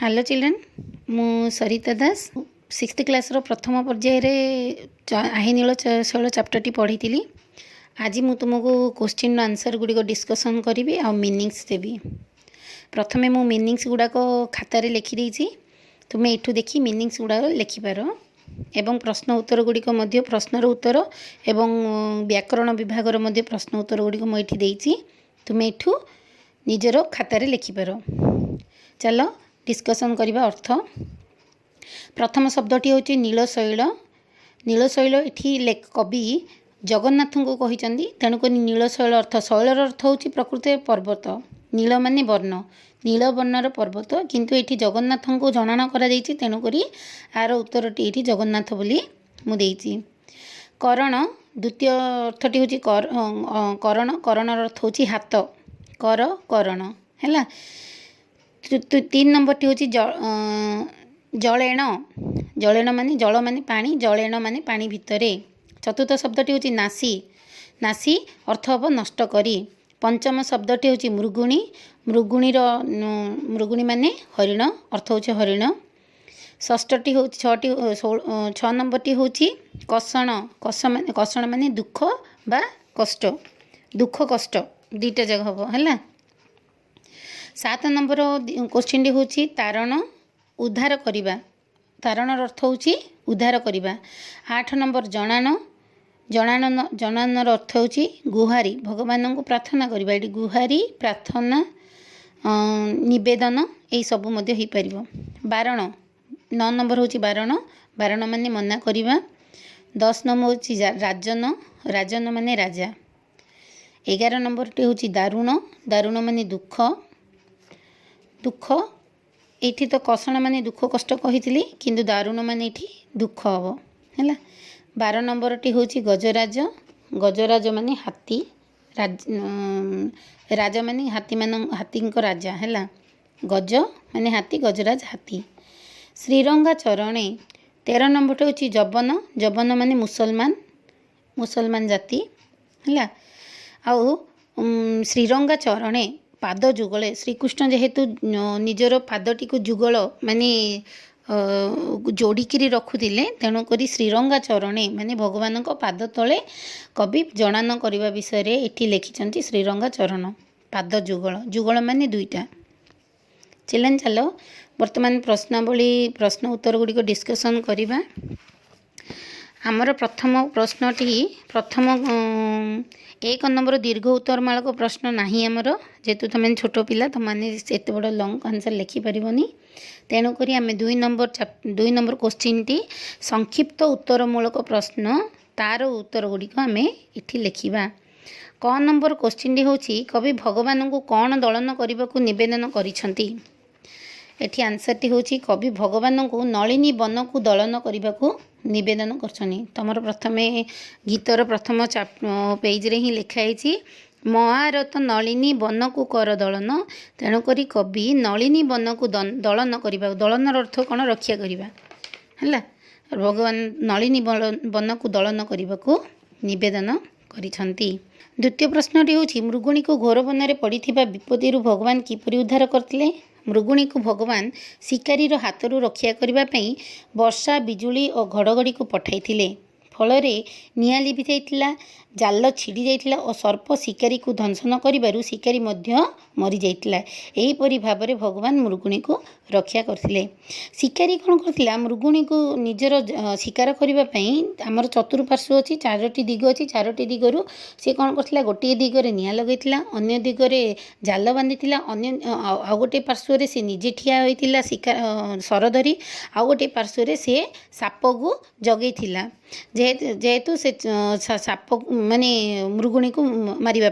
Hello children मु सरिता दास sixth class रो प्रथम पर्याय रे आहे नील शैल चैप्टर टी पढ़ी थी। आज मु तुमको क्वेश्चन आंसर गुड़ी डिस्कसन करी आ मीनिंग्स देवी। प्रथमे मु मीनिंग्स गुड़ाक खातार लिखिदेची तुम्हें एठू देखी मीनिंग्स गुड़ाक लिखिपार एवं प्रश्न उत्तर गुड़िक प्रश्नर उत्तर एवं व्याकरण विभागर प्रश्न उत्तर गुड़िक मुझे तुम्हें एठू निजर खातार लिखिपार। चलो डिस्कसन करवा अर्थ। प्रथम शब्दटी हूँ नीलशैल। नीलशैल ये कवि जगन्नाथ को कहते तेणुक नीलशैल अर्थ शैलर अर्थ हूँ प्रकृत पर्वत। नील माने वर्ण, नील वर्णर पर्वत किंतु ये जगन्नाथ को जनाण कर तेणुक आर उत्तरटी ये जगन्नाथ बोली मुझे। करण द्वितीय अर्थटी हूँ करण। करणर अर्थ हूँ हाथ, कर करण है। तीन नंबर टी हूँ जलेण। जलेण माने जल माने पानी, जलेण माने पानी भितरे। चतुर्थ शब्दटी हूँ नासी। नासी अर्थ हम नष्ट करी। पंचम शब्दटी हूँ मृगुणी। मृगुणीर मृगुणी माने हरिण, अर्थ हूँ हरिण। षष्ठटी हूँ छ नंबरटी हूँ कषण। कषण माने दुख बा कष्ट, दुख कष्ट दुईटा जगह हम है। 7 नंबर क्वेश्चन हूँ तारण, उद्धार करिबा। तारणर अर्थ हूँ उद्धार करिबा। 8 नंबर जनान। जनानर अर्थ हूँ गुहारी, भगवान को प्रार्थना करिबा। ये गुहारी, प्रार्थना, निवेदन यही सब हो पार। बारण 9 नंबर हूँ बारण। बारण माने मना करिबा। 10 नंबर हूँ राजन। राजन माने राजा। 11 नंबर टी हूँ दारुण। दारुण माने दुख, दुख ये तो कषण माने दुख कष्ट कही किंतु दारुण माने ये दुख हम है। 12 नंबर टी हूँ गजराज। गजराज माने हाथी, राजा माने हाथी राजा है। गज माने हाथी, गजराज हाथी। श्रीरंगा चरणे 13 नंबर टी हूँ जबन। जबन माने मुसलमान, मुसलमान जाति है। आउ श्रीरंगा चरणे पाद जुगले। श्रीकृष्ण जेहेतु निजर पादटी को जुगल माने जोड़िकी रखुले तेणुक श्रीरंगा चरणे माने भगवान पाद तले कवि जनान करने विषय ये लिखिं श्रीरंगा चरण पाद जुगल। जुगल माने दुईटा। चिल्ड्रेन चलो वर्तमान प्रश्नावली प्रश्न उत्तर गुड़िक डिस्कसन करवा। आमर प्रथम प्रश्नटी प्रथम 1 नंबर दीर्घ उत्तरमालक प्रश्न नहीं आमर जेहेतु तुम छोट पिला तुमने एत बड़ लंग आंसर लिखिपारनी। तेणुक आम 2 नंबर क्वेश्चन टी संक्षिप्त उत्तरमूलक प्रश्न तार उत्तर गुड़िक आम ये लिखा। क नंबर क्वेश्चन टी हूँ कवि भगवान को कौन दलन करने को निवेदन करिसेंती। एठी आंसर टी हूँ कवि भगवान को नलिनी वन को दलन करने को निवेदन करछनी। तमर प्रथमे गीतर प्रथम पेज रे ही लिखाई महारथ नलिनी वन को कर दलन। तेणुक कवि नलिनी वन को दलन करने, दलन अर्थ कौन रक्षा करवा है। भगवान नलिनी वन को दलन करने को निवेदन करिसेंती। द्वितीय प्रश्नटी हूँ मृगुणी को घोर वन में पड़ी विपत्ति भगवान किपरि उद्धार करते। मृगुणी को भगवान शिकारी हाथरू रक्षा करने वर्षा बिजुली और घड़घड़ी को पठाई फल निआ लिभि जाइथिला, जाल छिड़ी जाइथिला और सर्प शिकारी को दंशन करिबारु शिकारी मध्य मरी जाइथिला। एहीपरि भाव में भगवान मृगुणी को रक्षा करथिले। शिकारी कौन करथिला मृगुणी को निजर शिकार करने आमर चतुर्पार्श्व अच्छी 4टी दिग अच्छी। 4टी दिगरू सी कौन करथिला गोटे दिगरे निआं लगैथिला, अन्य दिगरे जाल बांधिथिला, अन्य आ गोटे पार्श्व से निजे ठिया होइथिला शिकार सर धरी, आ गोटे पार्श्व से साप को जगैथिला जेहेतु से साप माने मृगुणी को मारिबा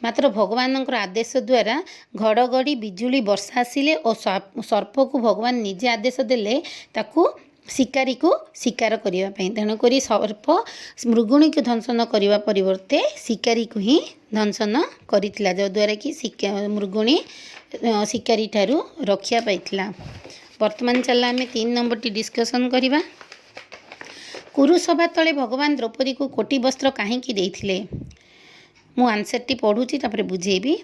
मात्र भगवान आदेश द्वारा घड़घड़ी बिजुली वर्षा आसिले और सर्प को भगवान निजे आदेश देले ताकू शिकारी को शिकार करने। तेणुक सर्प मृगुणी को दंशन करने परिवर्ते शिकारी को ही दंशन करिथिला जद्वारा कि मृगुणी शिकारी ठारू रक्षा पाइथिला। वर्तमान चला आम 3 नंबर टी डिस्कसन करवा। कुरुसभा तले भगवान द्रौपदी को कोटी वस्त्र कहीं देइथिले। मु आंसर टी पढ़ुची तापर बुझेबी।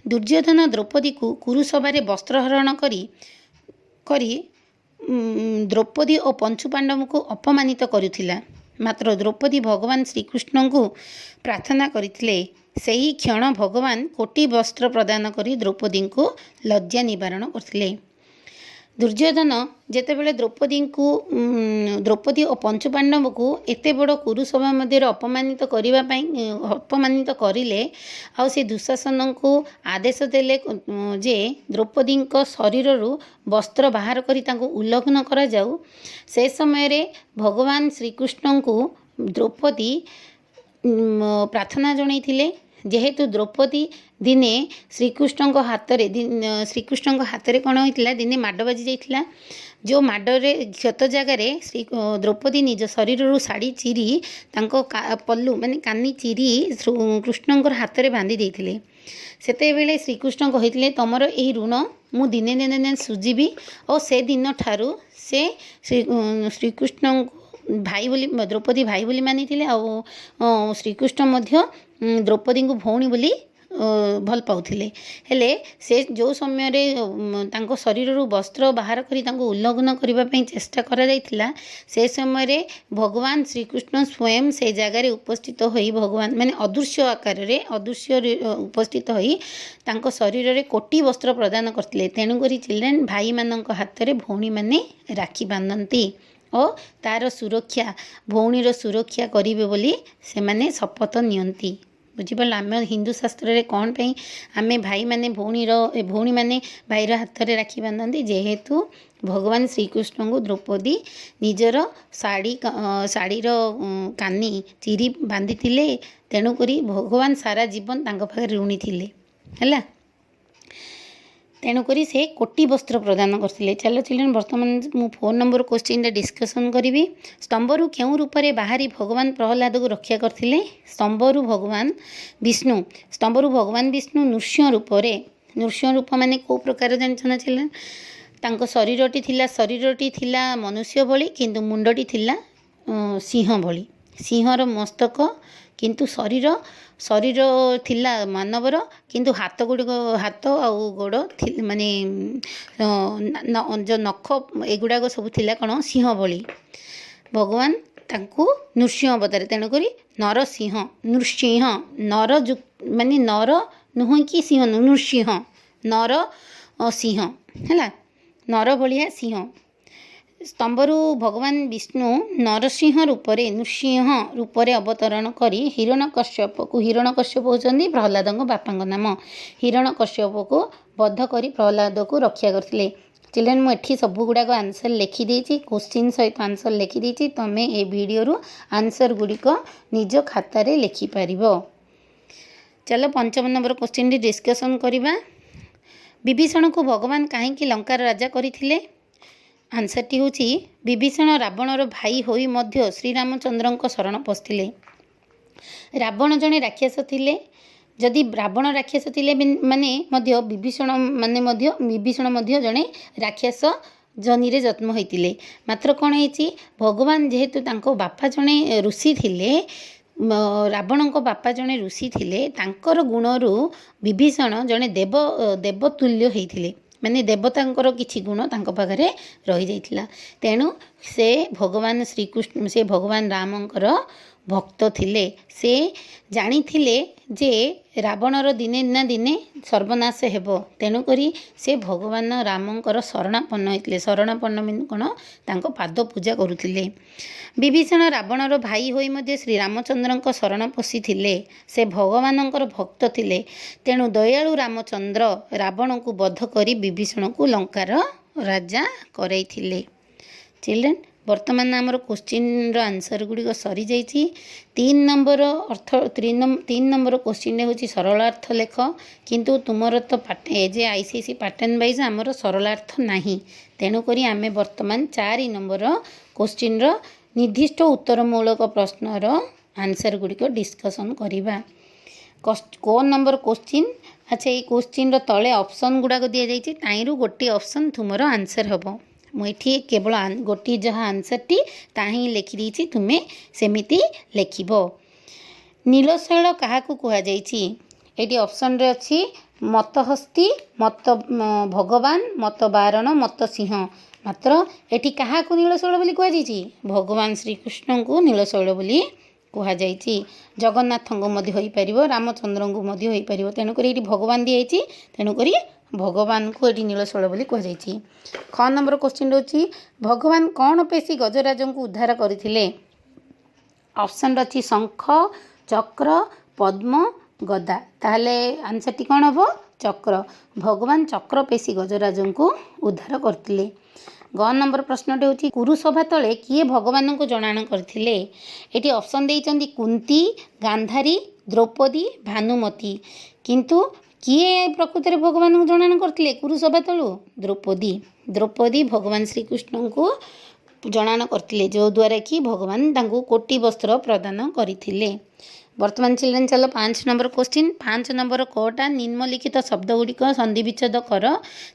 दुर्योधन द्रौपदी को कुरुसभा वस्त्रहरण करी କରି ଦ୍ରୌପଦୀ ଓ ପଞ୍ଚୁପାଣ୍ଡବଙ୍କୁ ଅପମାନିତ କରୁଥିଲା। ମାତ୍ର ଦ୍ରୌପଦୀ ଭଗବାନ ଶ୍ରୀକୃଷ୍ଣଙ୍କୁ ପ୍ରାର୍ଥନା କରିଥିଲେ। ସେହି କ୍ଷଣ ଭଗବାନ କୋଟି ବସ୍ତ୍ର ପ୍ରଦାନ କରି ଦ୍ରୌପଦୀଙ୍କୁ ଲଜ୍ଜା ନିବାରଣ କରିଥିଲେ। ଦୁର୍ଯ୍ୟୋଧନ ଯେତେବେଳେ ଦ୍ରୌପଦୀ ଓ ପଞ୍ଚୁପାଣ୍ଡବଙ୍କୁ ଏତେ ବଡ଼ କୁରୁସଭା ମଧ୍ୟରେ ଅପମାନିତ କରିଲେ, ଆଉ ସେ ଦୁଃଶାସନଙ୍କୁ ଆଦେଶ ଦେଲେ ଯେ ଦ୍ରୌପଦୀଙ୍କ ଶରୀରରୁ ବସ୍ତ୍ର ବାହାର କରି ତାଙ୍କୁ ଉଲ୍ଲଂଘନ କରାଯାଉ। ସେ ସମୟରେ ଭଗବାନ ଶ୍ରୀକୃଷ୍ଣଙ୍କୁ ଦ୍ରୌପଦୀ ପ୍ରାର୍ଥନା ଜଣାଇଥିଲେ। ଯେହେତୁ ଦ୍ରୌପଦୀ ଦିନେ ଶ୍ରୀକୃଷ୍ଣଙ୍କ ହାତରେ କ'ଣ ହୋଇଥିଲା, ଦିନେ ମାଡ଼ ବାଜି ଯାଇଥିଲା। ଯେଉଁ ମାଡ଼ରେ କ୍ଷତ ଜାଗାରେ ଦ୍ରୌପଦୀ ନିଜ ଶରୀରରୁ ଶାଢ଼ୀ ଚିରି ତାଙ୍କ ପଲ୍ଲୁ ମାନେ କାନି ଚିରି କୃଷ୍ଣଙ୍କର ହାତରେ ବାନ୍ଧି ଦେଇଥିଲେ। ସେତେବେଳେ ଶ୍ରୀକୃଷ୍ଣ କହିଥିଲେ, ତମର ଏହି ଋଣ ମୁଁ ଦିନେ ଦିନେ ସୁଝିବି। ଓ ସେଦିନ ଠାରୁ ସେ ଶ୍ରୀକୃଷ୍ଣଙ୍କୁ ଦ୍ରୌପଦୀ ଭାଇ ବୋଲି ମାନିଥିଲେ। ଆଉ ଶ୍ରୀକୃଷ୍ଣ ମଧ୍ୟ ଦ୍ରୌପଦୀଙ୍କୁ ଭଉଣୀ ବୋଲି ଭଲ ପାଉଥିଲେ। ହେଲେ ସେ ଯେଉଁ ସମୟରେ ତାଙ୍କ ଶରୀରରୁ ବସ୍ତ୍ର ବାହାର କରି ତାଙ୍କୁ ଉଲ୍ଲଂଘନ କରିବା ପାଇଁ ଚେଷ୍ଟା କରାଯାଇଥିଲା, ସେ ସମୟରେ ଭଗବାନ ଶ୍ରୀକୃଷ୍ଣ ସ୍ୱୟଂ ସେ ଜାଗାରେ ଉପସ୍ଥିତ ହୋଇ ଅଦୃଶ୍ୟ ଆକାରରେ ଉପସ୍ଥିତ ହୋଇ ତାଙ୍କ ଶରୀରରେ କୋଟି ବସ୍ତ୍ର ପ୍ରଦାନ କରିଥିଲେ। ତେଣୁକରି ଚିଲଡ୍ରେନ୍, ଭାଇମାନଙ୍କ ହାତରେ ଭଉଣୀମାନେ ରାକ୍ଷୀ ବାନ୍ଧନ୍ତି ଓ ତାର ସୁରକ୍ଷା, ଭଉଣୀର ସୁରକ୍ଷା କରିବେ ବୋଲି ସେମାନେ ଶପଥ ନିଅନ୍ତି। ବୁଝିପାରିଲ? ଆମ ହିନ୍ଦୁ ଶାସ୍ତ୍ରରେ କ'ଣ ପାଇଁ ଆମେ ଭଉଣୀମାନେ ଭାଇର ହାତରେ ରାକ୍ଷୀ ବାନ୍ଧନ୍ତି? ଯେହେତୁ ଭଗବାନ ଶ୍ରୀକୃଷ୍ଣଙ୍କୁ ଦ୍ରୌପଦୀ ନିଜର ଶାଢ଼ୀର କାନି ଚିରି ବାନ୍ଧିଥିଲେ। ତେଣୁକରି ଭଗବାନ ସାରା ଜୀବନ ତାଙ୍କ ପାଖରେ ଋଣୀ ଥିଲେ। ହେଲା, ତେଣୁକରି ସେ କୋଟି ବସ୍ତ୍ର ପ୍ରଦାନ କରିଥିଲେ। ଚାଲ ଚିଲଡ୍ରେନ୍, ବର୍ତ୍ତମାନ ମୁଁ 4 ନମ୍ବର କ୍ୱେଶ୍ଚିନ୍ରେ ଡିସ୍କସନ୍ କରିବି। ସ୍ତମ୍ଭରୁ କେଉଁ ରୂପରେ ବାହାରି ଭଗବାନ ପ୍ରହ୍ଲାଦକୁ ରକ୍ଷା କରିଥିଲେ? ସ୍ତମ୍ଭରୁ ଭଗବାନ ବିଷ୍ଣୁ ନୃସିଂହ ରୂପ ମାନେ କେଉଁ ପ୍ରକାର ଜାଣିଛ ନା ଚିଲଡ୍ରେନ୍? ତାଙ୍କ ଶରୀରଟି ଥିଲା ମନୁଷ୍ୟ ଭଳି, କିନ୍ତୁ ମୁଣ୍ଡଟି ଥିଲା ସିଂହ ଭଳି। ସିଂହର ମସ୍ତକ, କିନ୍ତୁ ଶରୀର ଥିଲା ମାନବର, କିନ୍ତୁ ହାତ ଆଉ ଗୋଡ଼ ଯେଉଁ ନଖ ଏଗୁଡ଼ାକ ସବୁ ଥିଲା କ'ଣ? ସିଂହ ଭଳି। ଭଗବାନ ତାଙ୍କୁ ନୃସିଂହ ଅବତାର, ତେଣୁକରି ନରସିଂହ, ନର ନୁହେଁ କି ସିଂହ, ନୃସିଂହ, ନର ସିଂହ। ହେଲା, ନର ଭଳିଆ ସିଂହ। ସ୍ତମ୍ଭରୁ ଭଗବାନ ବିଷ୍ଣୁ ନୃସିଂହ ରୂପରେ ଅବତରଣ କରି ହିରଣ୍ୟକଶ୍ୟପ ହେଉଛନ୍ତି ପ୍ରହ୍ଲାଦଙ୍କ ବାପାଙ୍କ ନାମ। ହିରଣ୍ୟକଶ୍ୟପକୁ ବଧ କରି ପ୍ରହ୍ଲାଦକୁ ରକ୍ଷା କରିଥିଲେ। ଚିଲଡ୍ରେନ୍, ମୁଁ ଏଠି ସବୁଗୁଡ଼ାକ ଆନ୍ସର୍ ଲେଖିଦେଇଛି, କୋଶ୍ଚିନ୍ ସହିତ ଆନ୍ସର୍ ଲେଖିଦେଇଛି। ତୁମେ ଏ ଭିଡ଼ିଓରୁ ଆନ୍ସର୍ ଗୁଡ଼ିକ ନିଜ ଖାତାରେ ଲେଖିପାରିବ। ଚାଲ 5 ନମ୍ବର କ୍ୱେଶ୍ଚିନ୍ଟି ଡିସ୍କସନ୍ କରିବା। ବିଭୀଷଣକୁ ଭଗବାନ କାହିଁକି ଲଙ୍କାର ରାଜା କରିଥିଲେ? ଆନ୍ସର୍ଟି ହେଉଛି, ବିଭୀଷଣ ରାବଣର ଭାଇ ହୋଇ ମଧ୍ୟ ଶ୍ରୀରାମଚନ୍ଦ୍ରଙ୍କ ଶରଣ ପଶିଥିଲେ। ରାବଣ ଜଣେ ରାକ୍ଷସ ଥିଲେ। ଯଦି ରାବଣ ରାକ୍ଷସ ଥିଲେ ମାନେ ମଧ୍ୟ ବିଭୀଷଣ ମଧ୍ୟ ଜଣେ ରାକ୍ଷସ ଜନିରେ ଜନ୍ମ ହୋଇଥିଲେ। ମାତ୍ର କ'ଣ ହେଇଛି, ଭଗବାନ ଯେହେତୁ ତାଙ୍କ ବାପା ଜଣେ ଋଷି ଥିଲେ, ରାବଣଙ୍କ ବାପା ଜଣେ ଋଷି ଥିଲେ, ତାଙ୍କର ଗୁଣରୁ ବିଭୀଷଣ ଜଣେ ଦେବତୁଲ୍ୟ ହେଇଥିଲେ। ମାନେ ଦେବତାଙ୍କର କିଛି ଗୁଣ ତାଙ୍କ ପାଖରେ ରହିଯାଇଥିଲା। ତେଣୁ ସେ ଭଗବାନ ରାମଙ୍କର ଭକ୍ତ ଥିଲେ। ସେ ଜାଣିଥିଲେ ଯେ ରାବଣର ଦିନେ ନା ଦିନେ ସର୍ବନାଶ ହେବ। ତେଣୁକରି ସେ ଭଗବାନ ରାମଙ୍କର ଶରଣାପନ୍ନ ହୋଇଥିଲେ। ଶରଣାପନ୍ନ କ'ଣ? ତାଙ୍କ ପାଦ ପୂଜା କରୁଥିଲେ। ବିଭୀଷଣ ରାବଣର ଭାଇ ହୋଇ ମଧ୍ୟ ଶ୍ରୀରାମଚନ୍ଦ୍ରଙ୍କ ଶରଣ ପଶିଥିଲେ। ସେ ଭଗବାନଙ୍କର ଭକ୍ତ ଥିଲେ। ତେଣୁ ଦୟାଳୁ ରାମଚନ୍ଦ୍ର ରାବଣଙ୍କୁ ବଧ କରି ବିଭୀଷଣକୁ ଲଙ୍କାର ରାଜା କରାଇଥିଲେ। ଚିଲଡ୍ରେନ୍, ବର୍ତ୍ତମାନ ଆମର କ୍ୱେଶ୍ଚିନ୍ର ଆନ୍ସର୍ ଗୁଡ଼ିକ ସରିଯାଇଛି। 3 ନମ୍ବର କ୍ୱେଶ୍ଚିନ୍ରେ ହେଉଛି ସରଳାର୍ଥ ଲେଖ। କିନ୍ତୁ ତୁମର ତ ICSE ପାଟର୍ନ ୱାଇଜ୍ ଆମର ସରଳାର୍ଥ ନାହିଁ। ତେଣୁକରି ଆମେ ବର୍ତ୍ତମାନ 4 ନମ୍ବର କ୍ୱେଶ୍ଚିନ୍ର ନିର୍ଦ୍ଦିଷ୍ଟ ଉତ୍ତରମୂଳକ ପ୍ରଶ୍ନର ଆନ୍ସର୍ ଗୁଡ଼ିକ ଡିସ୍କସନ୍ କରିବା। କ ନମ୍ବର କ୍ୱେଶ୍ଚିନ୍। ଆଚ୍ଛା, ଏଇ କ୍ୱେଶ୍ଚିନ୍ର ତଳେ ଅପସନ୍ ଗୁଡ଼ାକ ଦିଆଯାଇଛି। ତାହିଁରୁ ଗୋଟିଏ ଅପସନ୍ ତୁମର ଆନ୍ସର୍ ହେବ। ମୁଁ ଏଠି କେବଳ ଗୋଟିଏ ଯାହା ଆନ୍ସର୍ଟି ତାହା ହିଁ ଲେଖିଦେଇଛି, ତୁମେ ସେମିତି ଲେଖିବ। ନୀଳଶୈଳ କାହାକୁ କୁହାଯାଇଛି? ଏଠି ଅପସନ୍ରେ ଅଛି मतहस्ती मत भगवान मत बारण मत सिंह मात्र एठी काहाकू नीलशैल बोली कुहाଯାଇଛି भगवान श्रीकृष्ण को नीलशैल बोली कुहाଯାଇଛି जगन्नाथଙ୍କୁ ମଧ୍ୟ ହୋଇପାରିବ ରାମଚନ୍ଦ୍ରଙ୍କୁ ମଧ୍ୟ ହୋଇପାରିବ ତେଣୁକରି ଏଠି ଭଗବାନ ଦିଆଯାଇଛି ତେଣୁକରି ଭଗବାନଙ୍କୁ ଏଠି ନୀଳଶୈଳ ବୋଲି କୁହାଯାଇଛି। ଖ ନମ୍ବର କ୍ୱେଶ୍ଚିନ୍ ହେଉଛି ଭଗବାନ କ'ଣ ପେଶି ଗଜରାଜଙ୍କୁ ଉଦ୍ଧାର କରିଥିଲେ? ଅପସନ୍ରେ ଅଛି ଶଙ୍ଖ ଚକ୍ର ପଦ୍ମ ଗଦା ତାହେଲେ ଆନ୍ସର୍ଟି କ'ଣ ହେବ ଚକ୍ର ଭଗବାନ ଚକ୍ର ପେଶି ଗଜରାଜଙ୍କୁ ଉଦ୍ଧାର କରିଥିଲେ। ଗ ନମ୍ବର ପ୍ରଶ୍ନଟି ହେଉଛି କୁରୁସଭା ତଳେ କିଏ ଭଗବାନଙ୍କୁ ଜଣାଣ କରିଥିଲେ? ଏଠି ଅପସନ୍ ଦେଇଛନ୍ତି କୁନ୍ତି ଗାନ୍ଧାରୀ ଦ୍ରୌପଦୀ ଭାନୁମତୀ କିନ୍ତୁ କିଏ ପ୍ରକୃତରେ ଭଗବାନଙ୍କୁ ଜଣାଣ କରିଥିଲେ କୁରୁସଭା ତଳୁ? ଦ୍ରୌପଦୀ ଭଗବାନ ଶ୍ରୀକୃଷ୍ଣଙ୍କୁ ଜଣାଣ କରିଥିଲେ ଯେଉଁଦ୍ୱାରା କି ଭଗବାନ ତାଙ୍କୁ କୋଟି ବସ୍ତ୍ର ପ୍ରଦାନ କରିଥିଲେ। ବର୍ତ୍ତମାନ ଚିଲଡ୍ରେନ୍ ଚାଲ 5 ନମ୍ବର କ୍ୱେଶ୍ଚିନ୍ 5 ନମ୍ବର କଟା ନିମ୍ନଲିଖିତ ଶବ୍ଦ ଗୁଡ଼ିକ ସନ୍ଧି ବିଚ୍ଛେଦ କର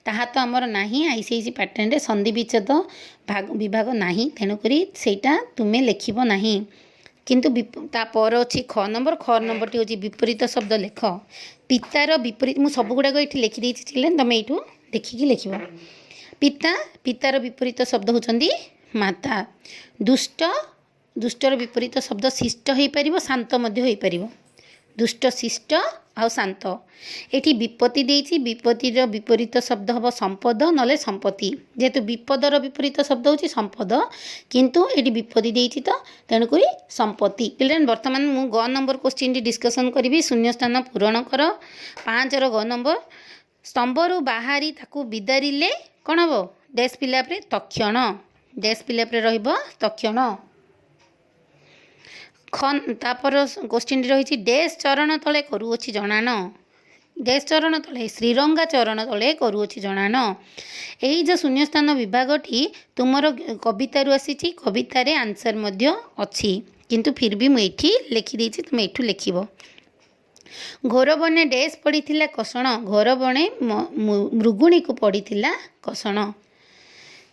ତାହା ତ ଆମର ନାହିଁ ICSE ପାଟର୍ନରେ ସନ୍ଧି ବିଚ୍ଛେଦ ବିଭାଗ ନାହିଁ ତେଣୁକରି ସେଇଟା ତୁମେ ଲେଖିବ ନାହିଁ କିନ୍ତୁ ତାପରେ ଅଛି ଖ ନମ୍ବରଟି ହେଉଛି ବିପରୀତ ଶବ୍ଦ ଲେଖ ପିତାର ବିପରୀତ ମୁଁ ସବୁଗୁଡ଼ାକ ଏଠି ଲେଖିଦେଇଛି ଚିଲଡ୍ରେନ୍ ତୁମେ ଏଇଠୁ ଦେଖିକି ଲେଖିବ। ପିତାର ବିପରୀତ ଶବ୍ଦ ହେଉଛନ୍ତି ମାତା ଦୁଷ୍ଟର ବିପରୀତ ଶବ୍ଦ ଶିଷ୍ଟ ହୋଇପାରିବ ଶାନ୍ତ ମଧ୍ୟ ହୋଇପାରିବ ଦୁଷ୍ଟ ଶିଷ୍ଟ ଆଉ ଶାନ୍ତ। ଏଠି ବିପତ୍ତି ଦେଇଛି ବିପତ୍ତିର ବିପରୀତ ଶବ୍ଦ ହେବ ସମ୍ପଦ ନହେଲେ ସମ୍ପତ୍ତି ଯେହେତୁ ବିପଦର ବିପରୀତ ଶବ୍ଦ ହେଉଛି ସମ୍ପଦ କିନ୍ତୁ ଏଠି ବିପତ୍ତି ଦେଇଛି ତ ତେଣୁକରି ସମ୍ପତ୍ତି। ଚିଲଡ୍ରେନ୍ ବର୍ତ୍ତମାନ ମୁଁ ଗ ନମ୍ବର କ୍ୱେଶ୍ଚିନ୍ଟି ଡିସ୍କସନ୍ କରିବି ଶୂନ୍ୟସ୍ଥାନ ପୂରଣ କର 5ର ଗ ନମ୍ବର ସ୍ତମ୍ଭରୁ ବାହାରି ତାକୁ ବିଦାରିଲେ କ'ଣ ହେବ ଡ୍ୟାସ୍ ପିଲାପରେ ତକ୍ଷଣ ଡ୍ୟାସ୍ ପିଲାପରେ ରହିବ ତକ୍ଷଣ। ତାପର କ୍ୱେଶ୍ଚିନ୍ଟି ରହିଛି ଡ୍ୟାସ୍ ଚରଣ ତଳେ କରୁଅଛି ଜଣାଣ ଡ୍ୟାସ୍ ଚରଣ ତଳେ ଶ୍ରୀରଙ୍ଗା ଚରଣ ତଳେ କରୁଅଛି ଜଣାଣ। ଏହି ଯେଉଁ ଶୂନ୍ୟସ୍ଥାନ ବିଭାଗଟି ତୁମର କବିତାରୁ ଆସିଛି କବିତାରେ ଆନ୍ସର୍ ମଧ୍ୟ ଅଛି କିନ୍ତୁ ଫିର୍ ବି ମୁଁ ଏଇଠି ଲେଖିଦେଇଛି ତୁମେ ଏଇଠୁ ଲେଖିବ। ଘୋରବନେ ଡ୍ୟାସ୍ ପଡ଼ିଥିଲା କଷଣ ଘୋରବନେ ମୃଗୁଣୀକୁ ପଡ଼ିଥିଲା କଷଣ।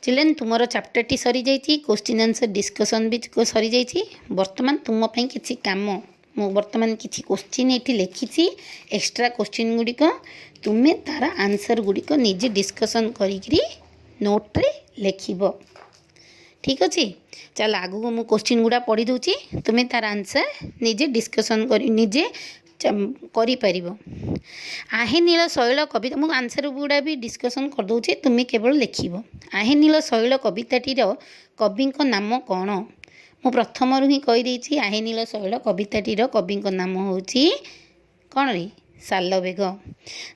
ଚିଲଡ୍ରେନ୍ ତୁମର ଚାପ୍ଟରଟି ସରିଯାଇଛି କ୍ୱେଶ୍ଚିନ୍ ଆନ୍ସର୍ ଡିସ୍କସନ୍ ବି ସରିଯାଇଛି ବର୍ତ୍ତମାନ ତୁମ ପାଇଁ କିଛି କାମ ମୁଁ ବର୍ତ୍ତମାନ କିଛି କ୍ୱେଶ୍ଚିନ୍ ଏଠି ଲେଖିଛି ଏକ୍ସଟ୍ରା କ୍ୱେଶ୍ଚିନ୍ ଗୁଡ଼ିକ ତୁମେ ତାର ଆନ୍ସର୍ ଗୁଡ଼ିକ ନିଜେ ଡିସ୍କସନ୍ କରିକିରି ନୋଟ୍ରେ ଲେଖିବ ଠିକ୍ ଅଛି। ଚାଲ ଆଗକୁ ମୁଁ କ୍ୱେଶ୍ଚିନ୍ ଗୁଡ଼ା ପଢ଼ି ଦେଉଛି ତୁମେ ତାର ଆନ୍ସର୍ ନିଜେ ଡିସ୍କସନ୍ କରି ନିଜେ କରିପାରିବ। आहे नील शैल कविता मु आंसर गुड़ा भी डिस्कसन करदे तुम्हें केवल लिखब आहे नील शैल कविताटीर कवि नाम कौन मु प्रथम ही कहीदे आहे नील शैल कविताटीर कवि नाम हूँ कौन रे सालवेग।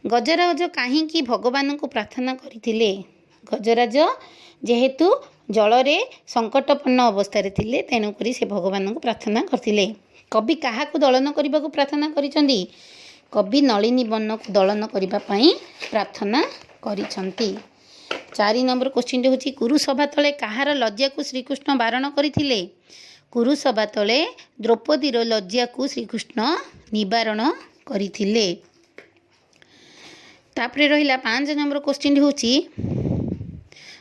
गजराज कहीं भगवान को प्रार्थना करते गजराज जेहेतु जल संकटपूर्ण अवस्था थे तेणुक से भगवान को प्रार्थना करते। कवि क्या दलन करने को प्रार्थना करिसेंती कवि नलिनी बन को दलन करने प्रार्थना करिसेंती। 4 नंबर क्वेश्चन हूँ कुरुसभा तले कहार लज्जा को श्रीकृष्ण बारण करथिले कुरुसभा तले द्रौपदीर लज्जा को श्रीकृष्ण निवारण करथिले। तापरे रहिला 5 नंबर क्वेश्चन हूँ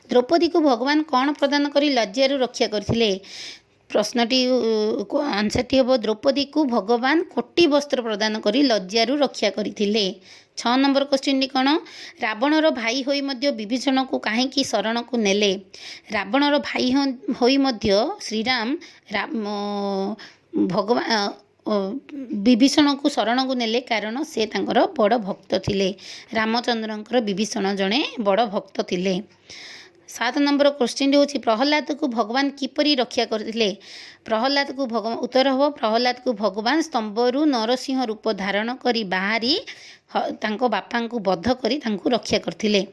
द्रौपदी को भगवान कौन प्रदान करी लज्जारू रक्षा करथिले प्रश्नटी आंसरटी हम द्रौपदी को भगवान कोटी वस्त्र प्रदान करी लज्जारू रक्षा करथिले। 6 नंबर क्वेश्चन कौन रावणर भाई होई मध्य विभीषण को कहीं शरण को नेले रावणर भाई होई मध्य श्रीराम भगवान विभीषण को शरण को नेले कारण से तांकर बड़ भक्त थिले रामचंद्रंकर विभीषण जड़े बड़ भक्त थिले। 7 नंबर क्वेश्चन हूँ प्रहलाद को भगवान किपरि रक्षा करथिले प्रहलाद को भगवान उत्तर हम प्रहलाद को भगवान स्तंभरू नरसिंह रूप धारण करी बाहरी तांको बापा को बध करी तांको रक्षा करथिले।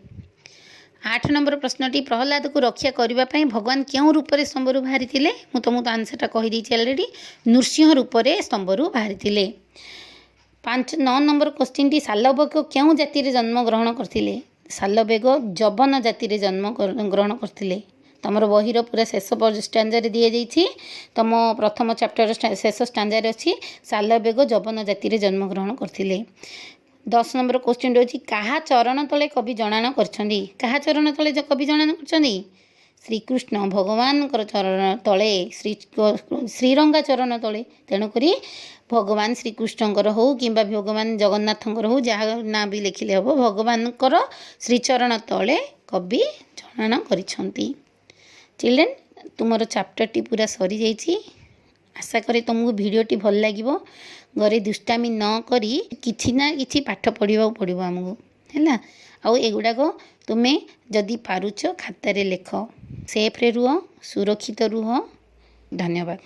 8 नंबर प्रश्नटी प्रहलाद को रक्षा करने भगवान क्यों रूप से स्तंभरू बाहरी थिले मु तुमको आंसरटा कहीदे अलरेडी नृसिंह रूप से स्तंभरू बाहरी थिले। 9 नंबर क्वेश्चन टी सालवेग क्यों जाति जन्म ग्रहण करथिले सालवेग जवन जाति रे जन्म ग्रहण करथिले। तमर बहिर पूरा शेष स्टांजा दि जाइए तुम प्रथम चैप्टर शेष स्टांजा अच्छी सालवेग जवन जाति रे जन्म ग्रहण करथिले। 10 नंबर क्वेश्चन रही क्या चरण तले कवि जणाण करछंदी क्या चरण तले कवि जणाण करछंदी ଶ୍ରୀକୃଷ୍ଣ ଭଗବାନଙ୍କର ଚରଣ ତଳେ ଶ୍ରୀରଙ୍ଗା ଚରଣ ତଳେ, ତେଣୁକରି ଭଗବାନ ଶ୍ରୀକୃଷ୍ଣଙ୍କର ହଉ କିମ୍ବା ଭଗବାନ ଜଗନ୍ନାଥଙ୍କର ହଉ, ଯାହା ନାଁ ବି ଲେଖିଲେ ହେବ, ଭଗବାନଙ୍କର ଶ୍ରୀଚରଣ ତଳେ କବି ଜଣାଣ କରିଛନ୍ତି। ଚିଲଡ୍ରେନ୍, ତୁମର ଚାପ୍ଟରଟି ପୁରା ସରିଯାଇଛି। ଆଶା କରେ ତୁମକୁ ଭିଡ଼ିଓଟି ଭଲ ଲାଗିବ। ଘରେ ଦୁଷ୍ଟାମି ନ କରି କିଛି ନା କିଛି ପାଠ ପଢ଼ିବାକୁ ପଡ଼ିବ ଆମକୁ, ହେଲା। ଆଉ ଏଗୁଡ଼ାକ ତୁମେ ଯଦି ପାରୁଛ ଖାତାରେ ଲେଖ। ସେଫ୍ରେ ରୁହ, ସୁରକ୍ଷିତ ରୁହ। ଧନ୍ୟବାଦ।